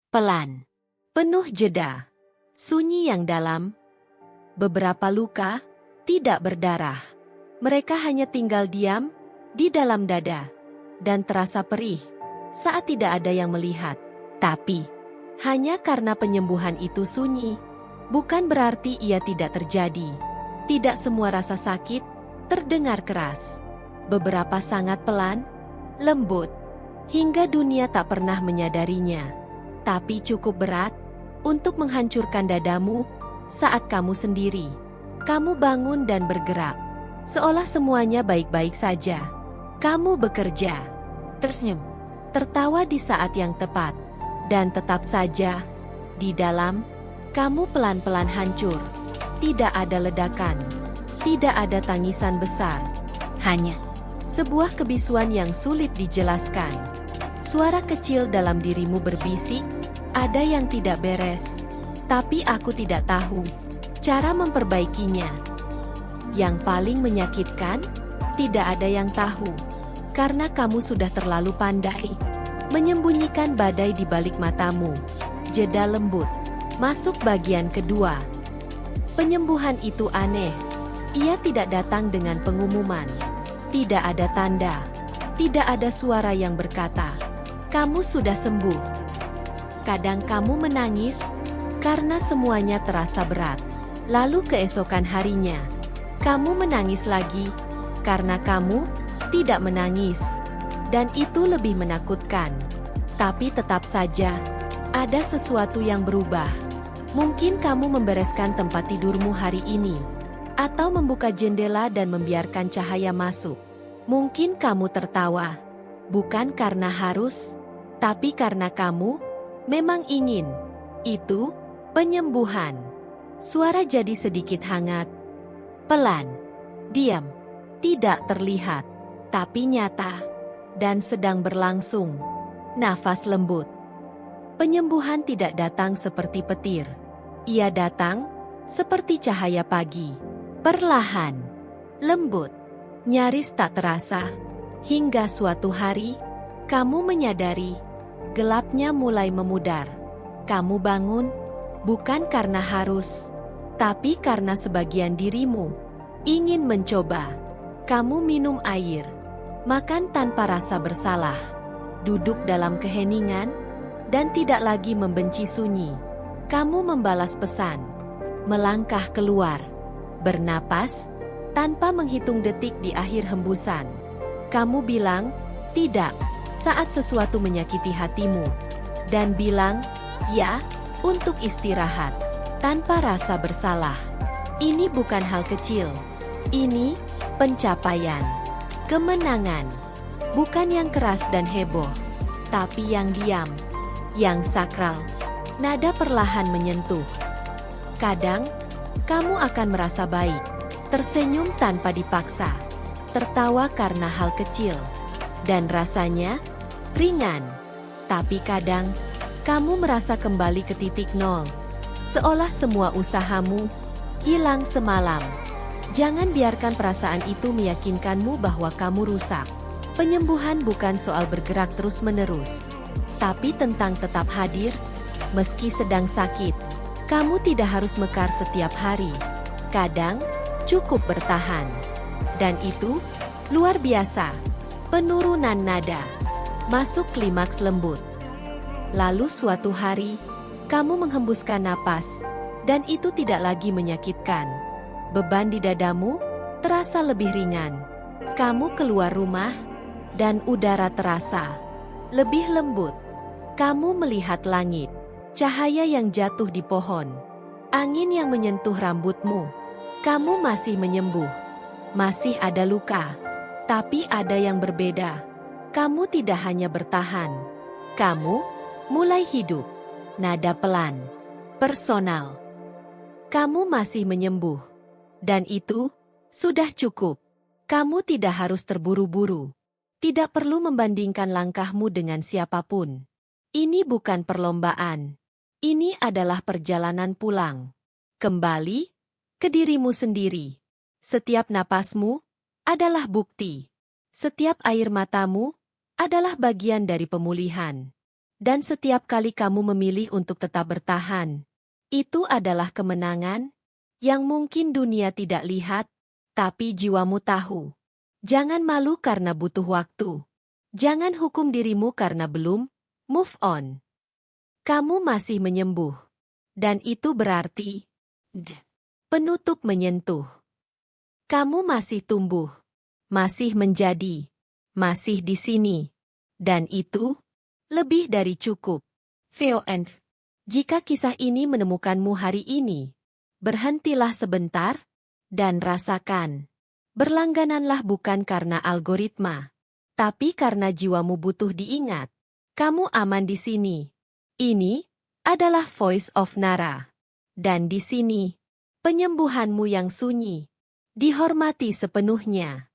pelan, penuh jeda, sunyi yang dalam. Beberapa luka tidak berdarah. Mereka hanya tinggal diam di dalam dada dan terasa perih saat tidak ada yang melihat. Tapi, hanya karena penyembuhan itu sunyi, bukan berarti ia tidak terjadi. Tidak semua rasa sakit terdengar keras. Beberapa sangat pelan, lembut, hingga dunia tak pernah menyadarinya. Tapi cukup berat untuk menghancurkan dadamu saat kamu sendiri. Kamu bangun dan bergerak, seolah semuanya baik-baik saja. Kamu bekerja, tersenyum, tertawa di saat yang tepat. Dan tetap saja, di dalam, kamu pelan-pelan hancur. Tidak ada ledakan, tidak ada tangisan besar. Hanya sebuah kebisuan yang sulit dijelaskan. Suara kecil dalam dirimu berbisik, ada yang tidak beres. Tapi aku tidak tahu cara memperbaikinya. Yang paling menyakitkan, tidak ada yang tahu. Karena kamu sudah terlalu pandai menyembunyikan badai di balik matamu. Jeda lembut. Masuk bagian kedua. Penyembuhan itu aneh. Ia tidak datang dengan pengumuman. Tidak ada tanda. Tidak ada suara yang berkata, "Kamu sudah sembuh." Kadang kamu menangis karena semuanya terasa berat. Lalu keesokan harinya, kamu menangis lagi karena kamu tidak menangis. Dan itu lebih menakutkan. Tapi tetap saja, ada sesuatu yang berubah. Mungkin kamu membereskan tempat tidurmu hari ini, atau membuka jendela dan membiarkan cahaya masuk. Mungkin kamu tertawa, bukan karena harus, tapi karena kamu memang ingin. Itu penyembuhan. Suara jadi sedikit hangat, pelan, diam, tidak terlihat, tapi nyata. Dan sedang berlangsung. Nafas lembut. Penyembuhan tidak datang seperti petir. Ia datang seperti cahaya pagi. Perlahan, lembut, nyaris tak terasa. Hingga suatu hari, kamu menyadari, gelapnya mulai memudar. Kamu bangun, bukan karena harus, tapi karena sebagian dirimu ingin mencoba. Kamu minum air. Makan tanpa rasa bersalah, duduk dalam keheningan, dan tidak lagi membenci sunyi. Kamu membalas pesan, melangkah keluar, bernapas, tanpa menghitung detik di akhir hembusan. Kamu bilang, tidak, saat sesuatu menyakiti hatimu. Dan bilang, ya, untuk istirahat, tanpa rasa bersalah. Ini bukan hal kecil. Ini pencapaian. Kemenangan, bukan yang keras dan heboh, tapi yang diam, yang sakral. Nada perlahan menyentuh. Kadang, kamu akan merasa baik, tersenyum tanpa dipaksa, tertawa karena hal kecil, dan rasanya ringan. Tapi kadang, kamu merasa kembali ke titik nol, seolah semua usahamu hilang semalam. Jangan biarkan perasaan itu meyakinkanmu bahwa kamu rusak. Penyembuhan bukan soal bergerak terus-menerus, tapi tentang tetap hadir, meski sedang sakit. Kamu tidak harus mekar setiap hari. Kadang, cukup bertahan. Dan itu, luar biasa. Penurunan nada. Masuk klimaks lembut. Lalu suatu hari, kamu menghembuskan napas, dan itu tidak lagi menyakitkan. Beban di dadamu terasa lebih ringan. Kamu keluar rumah, dan udara terasa lebih lembut. Kamu melihat langit, cahaya yang jatuh di pohon, angin yang menyentuh rambutmu. Kamu masih menyembuh, masih ada luka, tapi ada yang berbeda. Kamu tidak hanya bertahan, kamu mulai hidup. Nada pelan, personal. Kamu masih menyembuh. Dan itu sudah cukup. Kamu tidak harus terburu-buru. Tidak perlu membandingkan langkahmu dengan siapapun. Ini bukan perlombaan. Ini adalah perjalanan pulang. Kembali ke dirimu sendiri. Setiap napasmu adalah bukti. Setiap air matamu adalah bagian dari pemulihan. Dan setiap kali kamu memilih untuk tetap bertahan, itu adalah kemenangan yang mungkin dunia tidak lihat, tapi jiwamu tahu. Jangan malu karena butuh waktu. Jangan hukum dirimu karena belum move on. Kamu masih menyembuh. Dan itu berarti penutup menyentuh. Kamu masih tumbuh, masih menjadi, masih di sini. Dan itu lebih dari cukup. VON. Jika kisah ini menemukanmu hari ini, berhentilah sebentar dan rasakan. Berlanggananlah bukan karena algoritma, tapi karena jiwamu butuh diingat. Kamu aman di sini. Ini adalah Voice of Nara. Dan di sini, penyembuhanmu yang sunyi dihormati sepenuhnya.